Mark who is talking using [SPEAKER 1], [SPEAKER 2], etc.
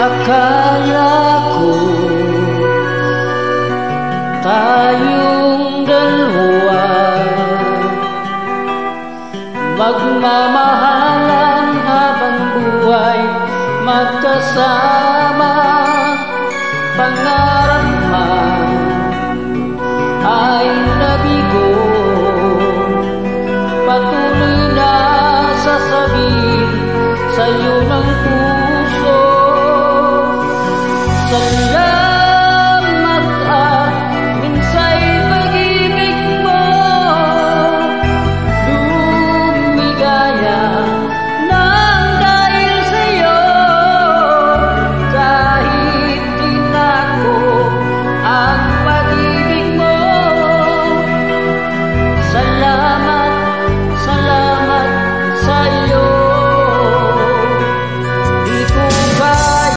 [SPEAKER 1] Akala ko tayong dalawa magmamahalan habang buhay magkasama. Pangarap man ay nabigo, patuloy na sasabihin sa'yo ng puso.